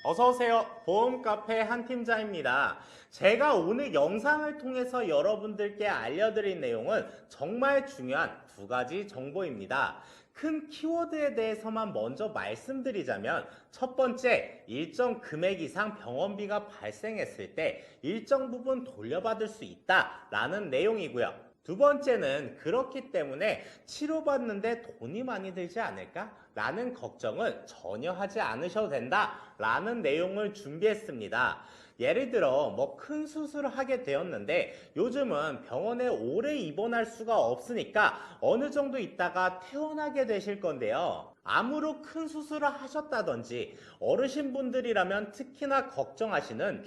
어서오세요. 보험카페 한팀장입니다. 제가 오늘 영상을 통해서 여러분들께 알려드릴 내용은 정말 중요한 두 가지 정보입니다. 큰 키워드에 대해서만 먼저 말씀드리자면 첫 번째, 일정 금액 이상 병원비가 발생했을 때 일정 부분 돌려받을 수 있다라는 내용이고요. 두 번째는 그렇기 때문에 치료받는데 돈이 많이 들지 않을까? 라는 걱정은 전혀 하지 않으셔도 된다 라는 내용을 준비했습니다. 예를 들어 큰 수술을 하게 되었는데 요즘은 병원에 오래 입원할 수가 없으니까 어느 정도 있다가 퇴원하게 되실 건데요. 아무로 큰 수술을 하셨다든지 어르신분들이라면 특히나 걱정하시는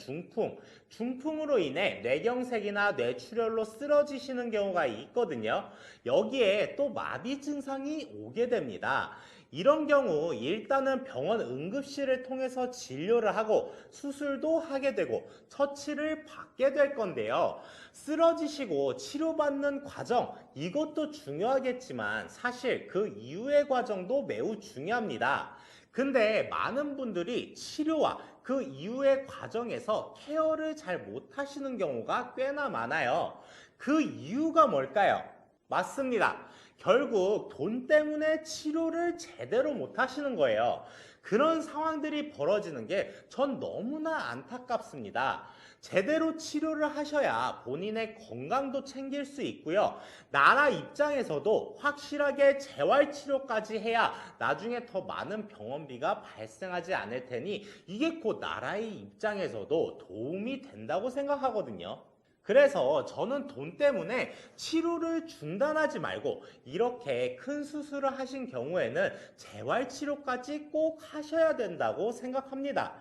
중풍으로 인해 뇌경색이나 뇌출혈로 쓰러지시는 경우가 있거든요. 여기에 또 마비 증상이 오게 됩니다. 이런 경우 일단은 병원 응급실을 통해서 진료를 하고 수술도 하게 되고 처치를 받게 될 건데요. 쓰러지시고 치료받는 과정, 이것도 중요하겠지만 사실 그 이후의 과정도 매우 중요합니다. 근데 많은 분들이 치료와 그 이후의 과정에서 케어를 잘 못하시는 경우가 꽤나 많아요. 그 이유가 뭘까요? 맞습니다. 결국 돈 때문에 치료를 제대로 못 하시는 거예요. 그런 상황들이 벌어지는 게 전 너무나 안타깝습니다. 제대로 치료를 하셔야 본인의 건강도 챙길 수 있고요. 나라 입장에서도 확실하게 재활치료까지 해야 나중에 더 많은 병원비가 발생하지 않을 테니 이게 곧 나라의 입장에서도 도움이 된다고 생각하거든요. 그래서 저는 돈 때문에 치료를 중단하지 말고 이렇게 큰 수술을 하신 경우에는 재활치료까지 꼭 하셔야 된다고 생각합니다.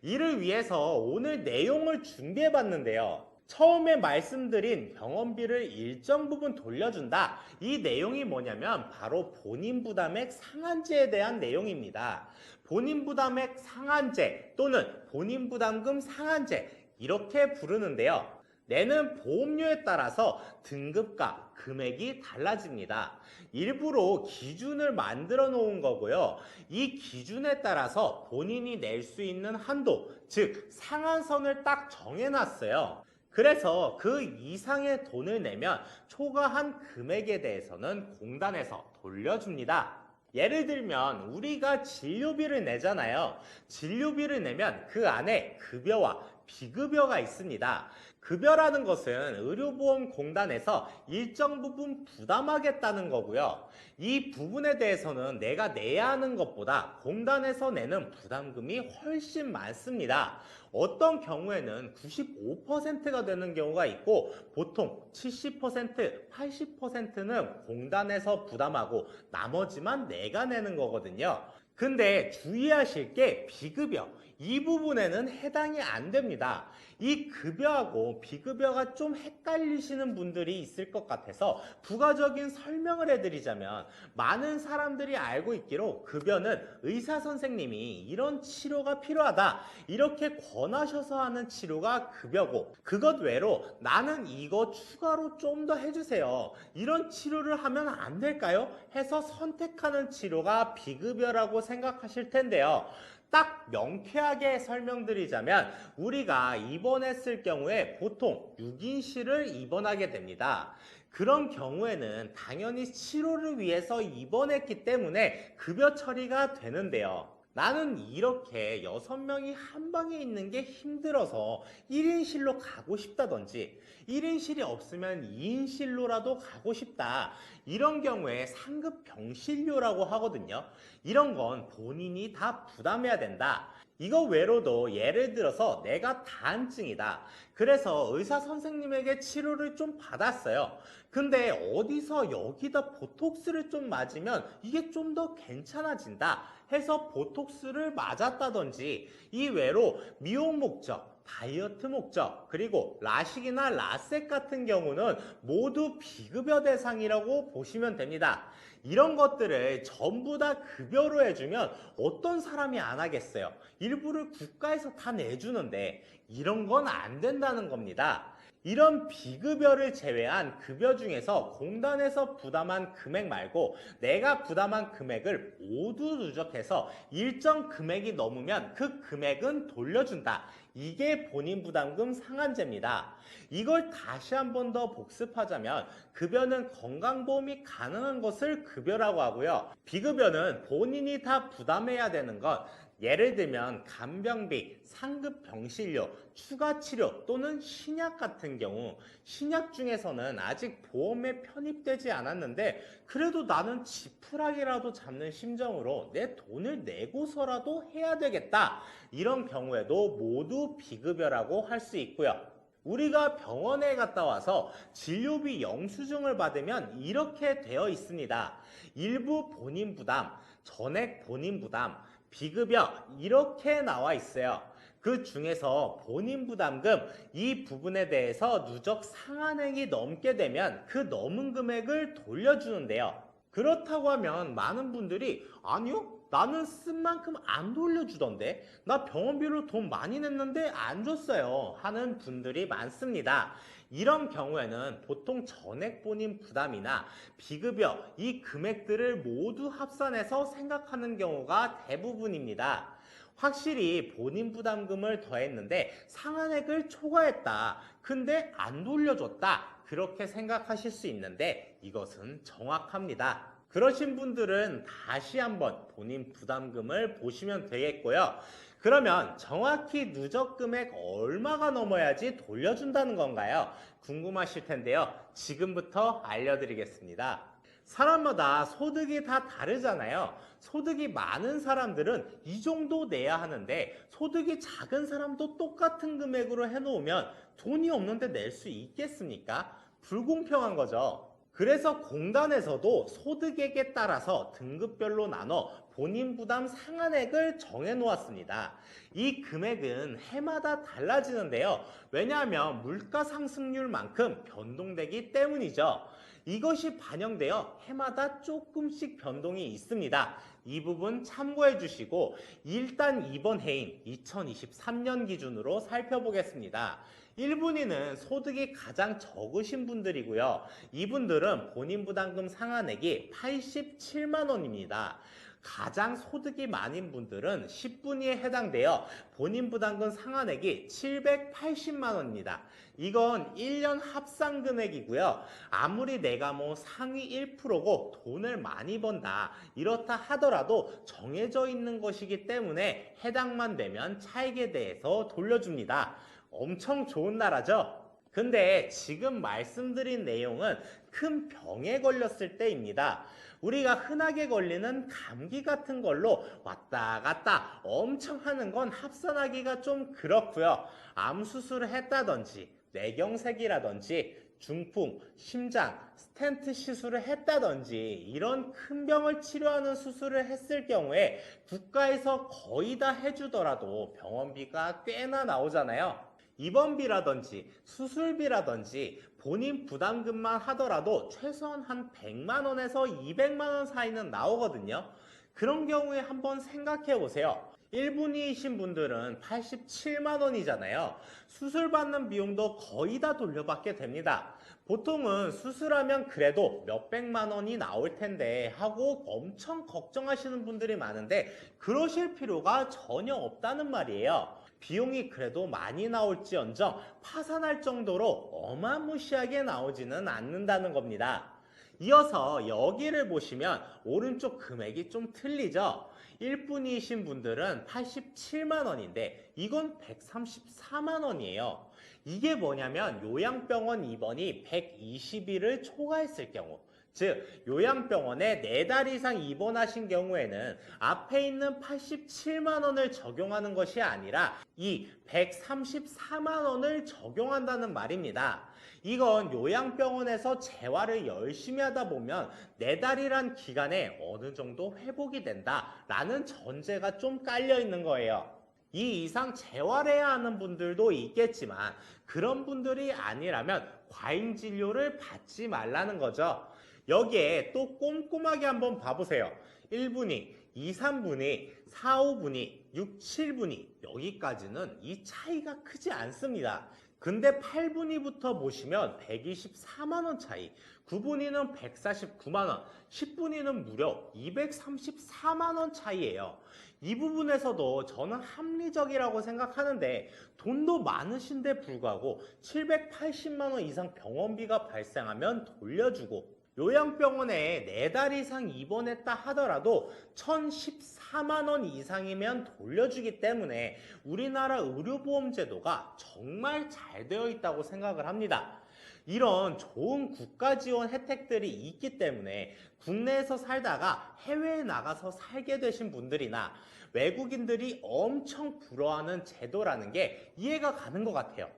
이를 위해서 오늘 내용을 준비해 봤는데요. 처음에 말씀드린 병원비를 일정 부분 돌려준다. 이 내용이 뭐냐면 바로 본인 부담액 상한제에 대한 내용입니다. 본인 부담액 상한제 또는 본인 부담금 상한제 이렇게 부르는데요. 내는 보험료에 따라서 등급과 금액이 달라집니다. 일부러 기준을 만들어 놓은 거고요. 이 기준에 따라서 본인이 낼 수 있는 한도, 즉 상한선을 딱 정해놨어요. 그래서 그 이상의 돈을 내면 초과한 금액에 대해서는 공단에서 돌려줍니다. 예를 들면 우리가 진료비를 내잖아요. 진료비를 내면 그 안에 급여와 비급여가 있습니다. 급여라는 것은 의료보험공단에서 일정 부분 부담하겠다는 거고요. 이 부분에 대해서는 내가 내야 하는 것보다 공단에서 내는 부담금이 훨씬 많습니다. 어떤 경우에는 95%가 되는 경우가 있고 보통 70%, 80%는 공단에서 부담하고 나머지만 내가 내는 거거든요. 근데 주의하실 게 비급여, 이 부분에는 해당이 안 됩니다. 이 급여하고 비급여가 좀 헷갈리시는 분들이 있을 것 같아서 부가적인 설명을 해드리자면 많은 사람들이 알고 있기로 급여는 의사 선생님이 이런 치료가 필요하다 이렇게 권하셔서 하는 치료가 급여고 그것 외로 나는 이거 추가로 좀 더 해주세요. 이런 치료를 하면 안 될까요? 해서 선택하는 치료가 비급여라고 생각하실 텐데요. 딱 명쾌하게 설명드리자면 우리가 입원했을 경우에 보통 6인실을 입원하게 됩니다. 그런 경우에는 당연히 치료를 위해서 입원했기 때문에 급여 처리가 되는데요. 나는 이렇게 6명이 한 방에 있는 게 힘들어서 1인실로 가고 싶다든지 1인실이 없으면 2인실로라도 가고 싶다. 이런 경우에 상급 병실료라고 하거든요. 이런 건 본인이 다 부담해야 된다. 이거 외로도 예를 들어서 내가 다한증이다. 그래서 의사 선생님에게 치료를 좀 받았어요. 근데 어디서 여기다 보톡스를 좀 맞으면 이게 좀 더 괜찮아진다 해서 보톡스를 맞았다든지 이 외로 미용 목적, 다이어트 목적, 그리고 라식이나 라섹 같은 경우는 모두 비급여 대상이라고 보시면 됩니다. 이런 것들을 전부 다 급여로 해주면 어떤 사람이 안 하겠어요? 일부를 국가에서 다 내주는데 이런 건 안 된다는 겁니다. 이런 비급여를 제외한 급여 중에서 공단에서 부담한 금액 말고 내가 부담한 금액을 모두 누적해서 일정 금액이 넘으면 그 금액은 돌려준다. 이게 본인 부담금 상한제입니다. 이걸 다시 한 번 더 복습하자면 급여는 건강보험이 가능한 것을 급여라고 하고요. 비급여는 본인이 다 부담해야 되는 것, 예를 들면 간병비, 상급 병실료, 추가 치료 또는 신약 같은 경우 신약 중에서는 아직 보험에 편입되지 않았는데 그래도 나는 지푸라기라도 잡는 심정으로 내 돈을 내고서라도 해야 되겠다. 이런 경우에도 모두 비급여라고 할 수 있고요. 우리가 병원에 갔다 와서 진료비 영수증을 받으면 이렇게 되어 있습니다. 일부 본인 부담, 전액 본인 부담, 비급여 이렇게 나와 있어요. 그 중에서 본인 부담금 이 부분에 대해서 누적 상한액이 넘게 되면 그 넘은 금액을 돌려주는데요. 그렇다고 하면 많은 분들이 아니요? 나는 쓴 만큼 안 돌려주던데 나 병원비로 돈 많이 냈는데 안 줬어요 하는 분들이 많습니다. 이런 경우에는 보통 전액 본인 부담이나 비급여 이 금액들을 모두 합산해서 생각하는 경우가 대부분입니다. 확실히 본인 부담금을 더했는데 상한액을 초과했다. 근데 안 돌려줬다. 그렇게 생각하실 수 있는데 이것은 정확합니다. 그러신 분들은 다시 한번 본인 부담금을 보시면 되겠고요. 그러면 정확히 누적 금액 얼마가 넘어야지 돌려준다는 건가요? 궁금하실 텐데요. 지금부터 알려드리겠습니다. 사람마다 소득이 다 다르잖아요. 소득이 많은 사람들은 이 정도 내야 하는데 소득이 작은 사람도 똑같은 금액으로 해놓으면 돈이 없는데 낼 수 있겠습니까? 불공평한 거죠. 그래서 공단에서도 소득액에 따라서 등급별로 나눠 본인 부담 상한액을 정해 놓았습니다. 이 금액은 해마다 달라지는데요. 왜냐하면 물가 상승률만큼 변동되기 때문이죠. 이것이 반영되어 해마다 조금씩 변동이 있습니다. 이 부분 참고해 주시고 일단 이번 해인 2023년 기준으로 살펴보겠습니다. 1분위는 소득이 가장 적으신 분들이고요. 이분들은 본인 부담금 상한액이 87만 원입니다. 가장 소득이 많은 분들은 10분위에 해당되어 본인 부담금 상한액이 780만 원입니다. 이건 1년 합산 금액이고요. 아무리 내가 뭐 상위 1%고 돈을 많이 번다 이렇다 하더라도 정해져 있는 것이기 때문에 해당만 되면 차익에 대해서 돌려줍니다. 엄청 좋은 나라죠? 근데 지금 말씀드린 내용은 큰 병에 걸렸을 때입니다. 우리가 흔하게 걸리는 감기 같은 걸로 왔다 갔다 엄청 하는 건 합산하기가 좀 그렇고요. 암 수술을 했다든지 뇌경색이라든지 중풍, 심장, 스텐트 시술을 했다든지 이런 큰 병을 치료하는 수술을 했을 경우에 국가에서 거의 다 해주더라도 병원비가 꽤나 나오잖아요. 입원비라든지 수술비라든지 본인 부담금만 하더라도 최소한 한 100만 원에서 200만 원 사이는 나오거든요. 그런 경우에 한번 생각해 보세요. 1분위이신 분들은 87만 원이잖아요. 수술받는 비용도 거의 다 돌려받게 됩니다. 보통은 수술하면 그래도 몇백만 원이 나올 텐데 하고 엄청 걱정하시는 분들이 많은데 그러실 필요가 전혀 없다는 말이에요. 비용이 그래도 많이 나올지언정 파산할 정도로 어마무시하게 나오지는 않는다는 겁니다. 이어서 여기를 보시면 오른쪽 금액이 좀 틀리죠? 1분이신 분들은 87만 원인데 이건 134만 원이에요. 이게 뭐냐면 요양병원 입원이 120일을 초과했을 경우 즉 요양병원에 4달 이상 입원하신 경우에는 앞에 있는 87만 원을 적용하는 것이 아니라 이 134만 원을 적용한다는 말입니다. 이건 요양병원에서 재활을 열심히 하다 보면 4달이란 기간에 어느 정도 회복이 된다라는 전제가 좀 깔려 있는 거예요. 이 이상 재활해야 하는 분들도 있겠지만 그런 분들이 아니라면 과잉 진료를 받지 말라는 거죠. 여기에 또 꼼꼼하게 한번 봐보세요. 1분위, 2, 3분위, 4, 5분위, 6, 7분위 여기까지는 이 차이가 크지 않습니다. 근데 8분위부터 보시면 124만 원 차이, 9분위는 149만 원, 10분위는 무려 234만 원 차이예요. 이 부분에서도 저는 합리적이라고 생각하는데 돈도 많으신데 불구하고 780만 원 이상 병원비가 발생하면 돌려주고 요양병원에 4달 이상 입원했다 하더라도 1,014만 원 이상이면 돌려주기 때문에 우리나라 의료보험 제도가 정말 잘 되어 있다고 생각을 합니다. 이런 좋은 국가 지원 혜택들이 있기 때문에 국내에서 살다가 해외에 나가서 살게 되신 분들이나 외국인들이 엄청 부러워하는 제도라는 게 이해가 가는 것 같아요.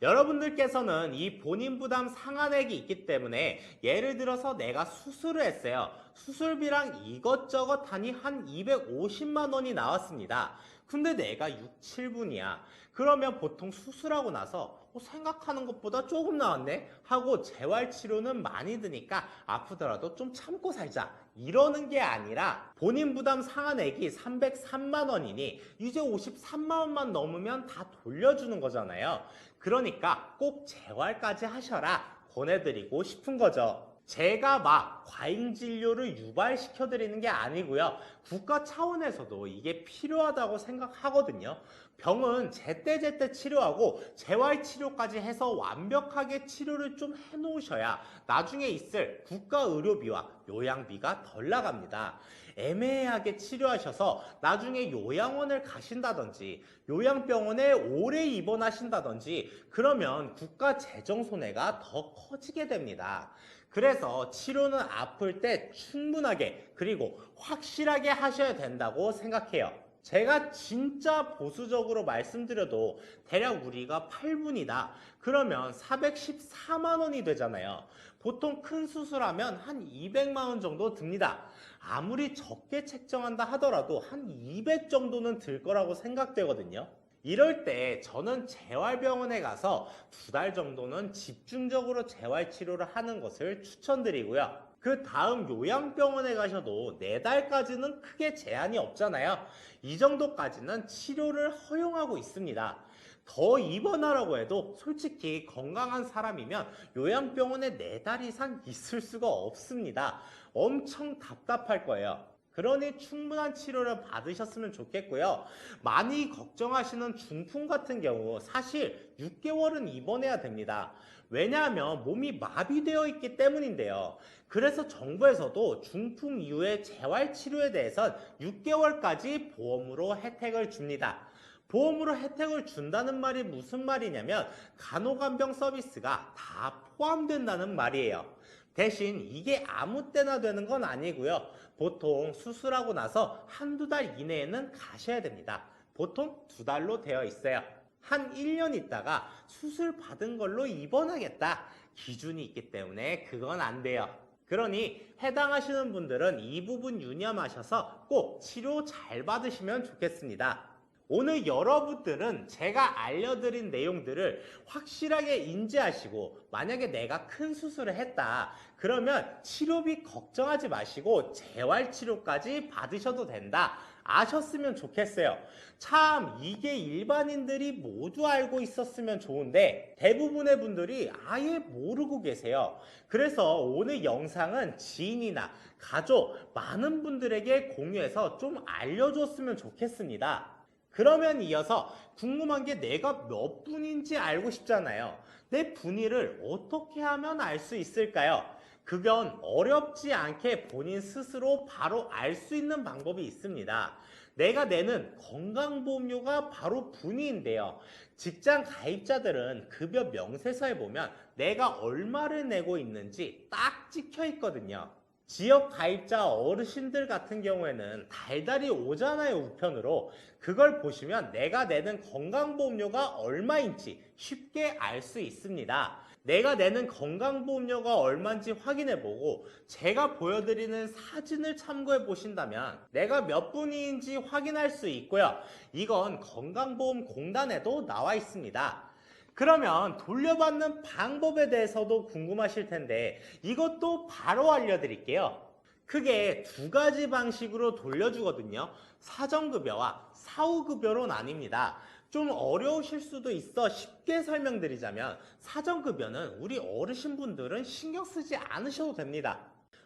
여러분들께서는 이 본인 부담 상한액이 있기 때문에 예를 들어서 내가 수술을 했어요. 수술비랑 이것저것 하니 한 250만 원이 나왔습니다. 근데 내가 6, 7분이야. 그러면 보통 수술하고 나서 생각하는 것보다 조금 나왔네? 하고 재활치료는 많이 드니까 아프더라도 좀 참고 살자. 이러는 게 아니라 본인 부담 상한액이 303만 원이니 이제 53만 원만 넘으면 다 돌려주는 거잖아요. 그러니까 꼭 재활까지 하셔라 권해드리고 싶은 거죠. 제가 막 과잉 진료를 유발시켜 드리는 게 아니고요. 국가 차원에서도 이게 필요하다고 생각하거든요. 병은 제때제때 치료하고 재활치료까지 해서 완벽하게 치료를 좀 해놓으셔야 나중에 있을 국가 의료비와 요양비가 덜 나갑니다. 애매하게 치료하셔서 나중에 요양원을 가신다든지 요양병원에 오래 입원하신다든지 그러면 국가 재정 손해가 더 커지게 됩니다. 그래서 치료는 아플 때 충분하게 그리고 확실하게 하셔야 된다고 생각해요. 제가 진짜 보수적으로 말씀드려도 대략 우리가 8분이다. 그러면 414만 원이 되잖아요. 보통 큰 수술하면 한 200만 원 정도 듭니다. 아무리 적게 책정한다 하더라도 한 200 정도는 들 거라고 생각되거든요. 이럴 때 저는 재활병원에 가서 2달 정도는 집중적으로 재활치료를 하는 것을 추천드리고요. 그 다음 요양병원에 가셔도 4달까지는 크게 제한이 없잖아요. 이 정도까지는 치료를 허용하고 있습니다. 더 입원하라고 해도 솔직히 건강한 사람이면 요양병원에 4달 이상 있을 수가 없습니다. 엄청 답답할 거예요. 그러니 충분한 치료를 받으셨으면 좋겠고요. 많이 걱정하시는 중풍 같은 경우 사실 6개월은 입원해야 됩니다. 왜냐하면 몸이 마비되어 있기 때문인데요. 그래서 정부에서도 중풍 이후의 재활치료에 대해선 6개월까지 보험으로 혜택을 줍니다. 보험으로 혜택을 준다는 말이 무슨 말이냐면 간호간병 서비스가 다 포함된다는 말이에요. 대신 이게 아무 때나 되는 건 아니고요. 보통 수술하고 나서 한두 달 이내에는 가셔야 됩니다. 보통 2달로 되어 있어요. 한 1년 있다가 수술 받은 걸로 입원하겠다. 기준이 있기 때문에 그건 안 돼요. 그러니 해당하시는 분들은 이 부분 유념하셔서 꼭 치료 잘 받으시면 좋겠습니다. 오늘 여러분들은 제가 알려드린 내용들을 확실하게 인지하시고 만약에 내가 큰 수술을 했다 그러면 치료비 걱정하지 마시고 재활치료까지 받으셔도 된다 아셨으면 좋겠어요. 참 이게 일반인들이 모두 알고 있었으면 좋은데 대부분의 분들이 아예 모르고 계세요. 그래서 오늘 영상은 지인이나 가족 많은 분들에게 공유해서 좀 알려줬으면 좋겠습니다. 그러면 이어서 궁금한 게 내가 몇 분인지 알고 싶잖아요. 내 분위를 어떻게 하면 알 수 있을까요? 그건 어렵지 않게 본인 스스로 바로 알 수 있는 방법이 있습니다. 내가 내는 건강보험료가 바로 분위인데요. 직장 가입자들은 급여 명세서에 보면 내가 얼마를 내고 있는지 딱 찍혀 있거든요. 지역 가입자 어르신들 같은 경우에는 달달이 오잖아요, 우편으로. 그걸 보시면 내가 내는 건강보험료가 얼마인지 쉽게 알 수 있습니다. 내가 내는 건강보험료가 얼마인지 확인해보고 제가 보여드리는 사진을 참고해 보신다면 내가 몇 분인지 확인할 수 있고요. 이건 건강보험공단에도 나와 있습니다. 그러면 돌려받는 방법에 대해서도 궁금하실 텐데 이것도 바로 알려드릴게요. 크게 두 가지 방식으로 돌려주거든요. 사전급여와 사후급여로 나뉩니다. 좀 어려우실 수도 있어 쉽게 설명드리자면 사전급여는 우리 어르신분들은 신경 쓰지 않으셔도 됩니다.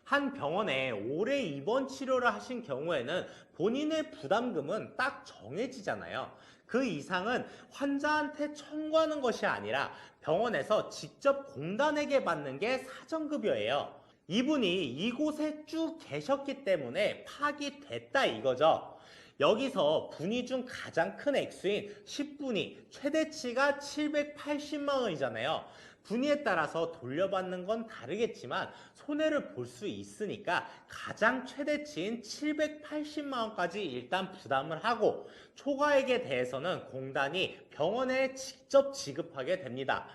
한 병원에 오래 입원 치료를 하신 경우에는 본인의 부담금은 딱 정해지잖아요. 그 이상은 환자한테 청구하는 것이 아니라 병원에서 직접 공단에게 받는 게 사전급여예요. 이분이 이곳에 쭉 계셨기 때문에 파악이 됐다 이거죠. 여기서 분위 중 가장 큰 액수인 10분위 최대치가 780만 원이잖아요. 분위에 따라서 돌려받는 건 다르겠지만 손해를 볼 수 있으니까 가장 최대치인 780만 원까지 일단 부담을 하고 초과액에 대해서는 공단이 병원에 직접 지급하게 됩니다.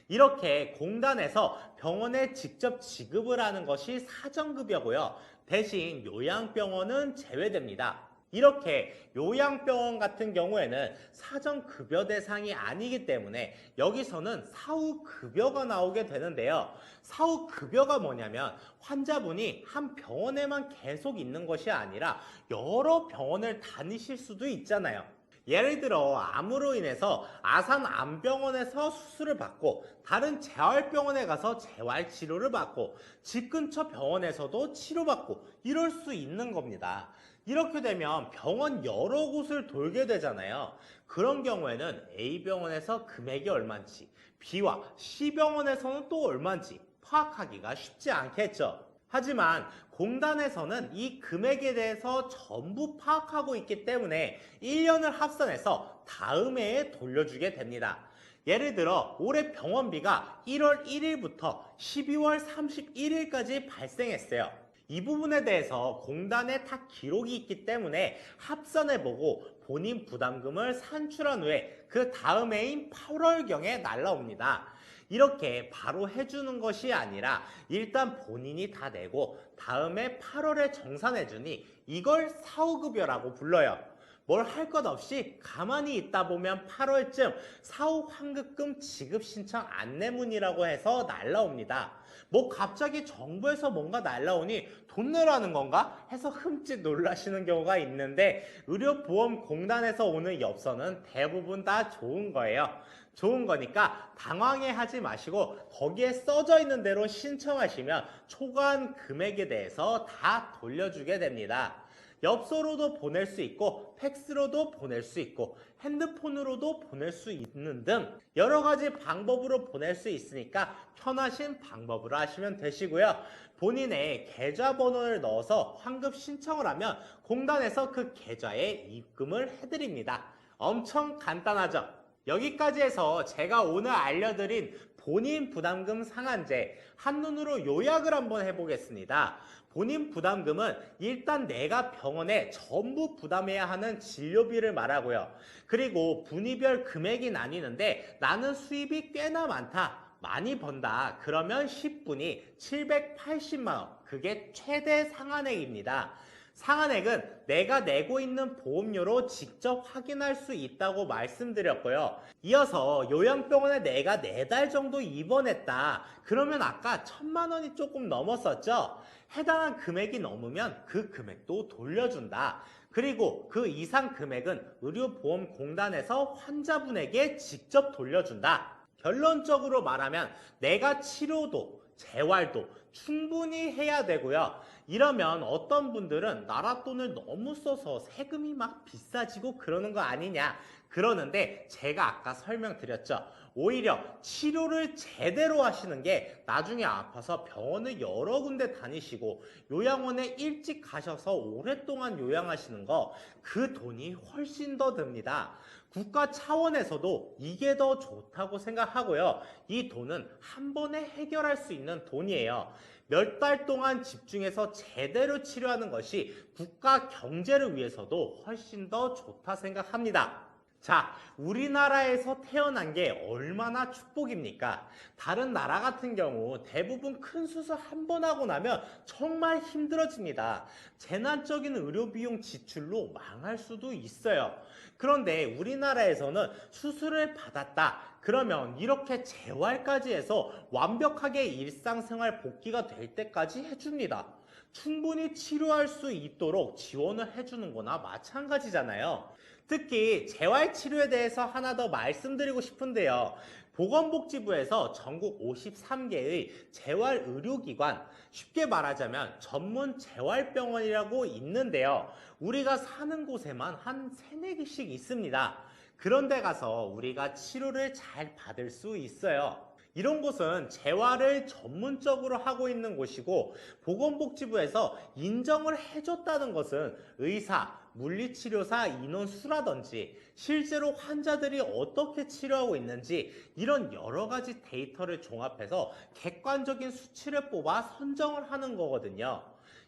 이렇게 공단에서 병원에 직접 지급을 하는 것이 사전급여고요. 대신 요양병원은 제외됩니다. 이렇게 요양병원 같은 경우에는 사전급여 대상이 아니기 때문에 여기서는 사후급여가 나오게 되는데요. 사후급여가 뭐냐면 환자분이 한 병원에만 계속 있는 것이 아니라 여러 병원을 다니실 수도 있잖아요. 예를 들어 암으로 인해서 아산암병원에서 수술을 받고 다른 재활병원에 가서 재활치료를 받고 집 근처 병원에서도 치료받고 이럴 수 있는 겁니다. 이렇게 되면 병원 여러 곳을 돌게 되잖아요. 그런 경우에는 A병원에서 금액이 얼마인지 B와 C병원에서는 또 얼마인지 파악하기가 쉽지 않겠죠. 하지만 공단에서는 이 금액에 대해서 전부 파악하고 있기 때문에 1년을 합산해서 다음 해에 돌려주게 됩니다. 예를 들어 올해 병원비가 1월 1일부터 12월 31일까지 발생했어요. 이 부분에 대해서 공단에 다 기록이 있기 때문에 합산해보고 본인 부담금을 산출한 후에 그 다음 해인 8월경에 날라옵니다. 이렇게 바로 해주는 것이 아니라 일단 본인이 다 내고 다음에 8월에 정산해주니 이걸 사후급여라고 불러요. 뭘 할 것 없이 가만히 있다 보면 8월쯤 사후 환급금 지급 신청 안내문이라고 해서 날라옵니다. 뭐 갑자기 정부에서 뭔가 날라오니 돈 내라는 건가? 해서 흠칫 놀라시는 경우가 있는데 의료보험공단에서 오는 엽서는 대부분 다 좋은 거예요. 좋은 거니까 당황해 하지 마시고 거기에 써져 있는 대로 신청하시면 초과한 금액에 대해서 다 돌려주게 됩니다. 엽서로도 보낼 수 있고 팩스로도 보낼 수 있고 핸드폰으로도 보낼 수 있는 등 여러 가지 방법으로 보낼 수 있으니까 편하신 방법으로 하시면 되시고요. 본인의 계좌번호를 넣어서 환급 신청을 하면 공단에서 그 계좌에 입금을 해드립니다. 엄청 간단하죠? 여기까지 해서 제가 오늘 알려드린 본인 부담금 상한제 한눈으로 요약을 한번 해보겠습니다. 본인 부담금은 일단 내가 병원에 전부 부담해야 하는 진료비를 말하고요. 그리고 분위별 금액이 나뉘는데 나는 수입이 꽤나 많다. 많이 번다. 그러면 10분이 780만 원. 그게 최대 상한액입니다. 상한액은 내가 내고 있는 보험료로 직접 확인할 수 있다고 말씀드렸고요. 이어서 요양병원에 내가 4달 정도 입원했다. 그러면 아까 1000만 원이 조금 넘었었죠? 해당한 금액이 넘으면 그 금액도 돌려준다. 그리고 그 이상 금액은 의료보험공단에서 환자분에게 직접 돌려준다. 결론적으로 말하면 내가 치료도 재활도 충분히 해야 되고요. 이러면 어떤 분들은 나라 돈을 너무 써서 세금이 막 비싸지고 그러는 거 아니냐 그러는데 제가 아까 설명드렸죠. 오히려 치료를 제대로 하시는 게 나중에 아파서 병원을 여러 군데 다니시고 요양원에 일찍 가셔서 오랫동안 요양하시는 거 그 돈이 훨씬 더 듭니다. 국가 차원에서도 이게 더 좋다고 생각하고요. 이 돈은 한 번에 해결할 수 있는 돈이에요. 몇 달 동안 집중해서 제대로 치료하는 것이 국가 경제를 위해서도 훨씬 더 좋다 생각합니다. 자, 우리나라에서 태어난 게 얼마나 축복입니까? 다른 나라 같은 경우 대부분 큰 수술 한 번 하고 나면 정말 힘들어집니다. 재난적인 의료비용 지출로 망할 수도 있어요. 그런데 우리나라에서는 수술을 받았다. 그러면 이렇게 재활까지 해서 완벽하게 일상생활 복귀가 될 때까지 해줍니다. 충분히 치료할 수 있도록 지원을 해주는 거나 마찬가지잖아요. 특히 재활치료에 대해서 하나 더 말씀드리고 싶은데요. 보건복지부에서 전국 53개의 재활의료기관, 쉽게 말하자면 전문 재활병원이라고 있는데요. 우리가 사는 곳에만 한 3-4개씩 있습니다. 그런데 가서 우리가 치료를 잘 받을 수 있어요. 이런 곳은 재활을 전문적으로 하고 있는 곳이고, 보건복지부에서 인정을 해줬다는 것은 의사, 물리치료사 인원수라든지 실제로 환자들이 어떻게 치료하고 있는지 이런 여러 가지 데이터를 종합해서 객관적인 수치를 뽑아 선정을 하는 거거든요.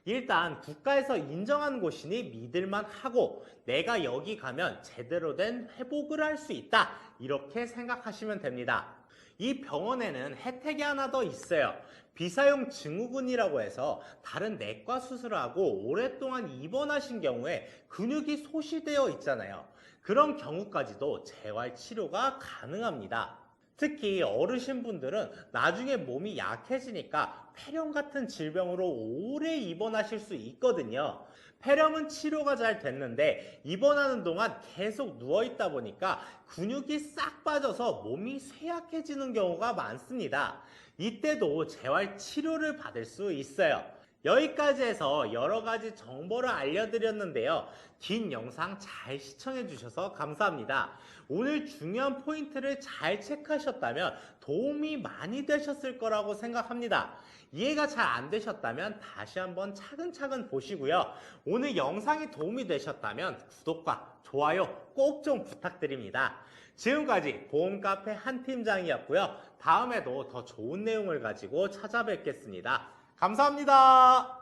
일단 국가에서 인정한 곳이니 믿을만 하고, 내가 여기 가면 제대로 된 회복을 할 수 있다, 이렇게 생각하시면 됩니다. 이 병원에는 혜택이 하나 더 있어요. 비사용 증후군이라고 해서 다른 내과 수술을 하고 오랫동안 입원하신 경우에 근육이 소실되어 있잖아요. 그런 경우까지도 재활치료가 가능합니다. 특히 어르신분들은 나중에 몸이 약해지니까 폐렴 같은 질병으로 오래 입원하실 수 있거든요. 폐렴은 치료가 잘 됐는데 입원하는 동안 계속 누워있다 보니까 근육이 싹 빠져서 몸이 쇠약해지는 경우가 많습니다. 이때도 재활 치료를 받을 수 있어요. 여기까지 해서 여러 가지 정보를 알려드렸는데요. 긴 영상 잘 시청해 주셔서 감사합니다. 오늘 중요한 포인트를 잘 체크하셨다면 도움이 많이 되셨을 거라고 생각합니다. 이해가 잘 안 되셨다면 다시 한번 차근차근 보시고요. 오늘 영상이 도움이 되셨다면 구독과 좋아요 꼭 좀 부탁드립니다. 지금까지 보험카페 한팀장이었고요. 다음에도 더 좋은 내용을 가지고 찾아뵙겠습니다. 감사합니다.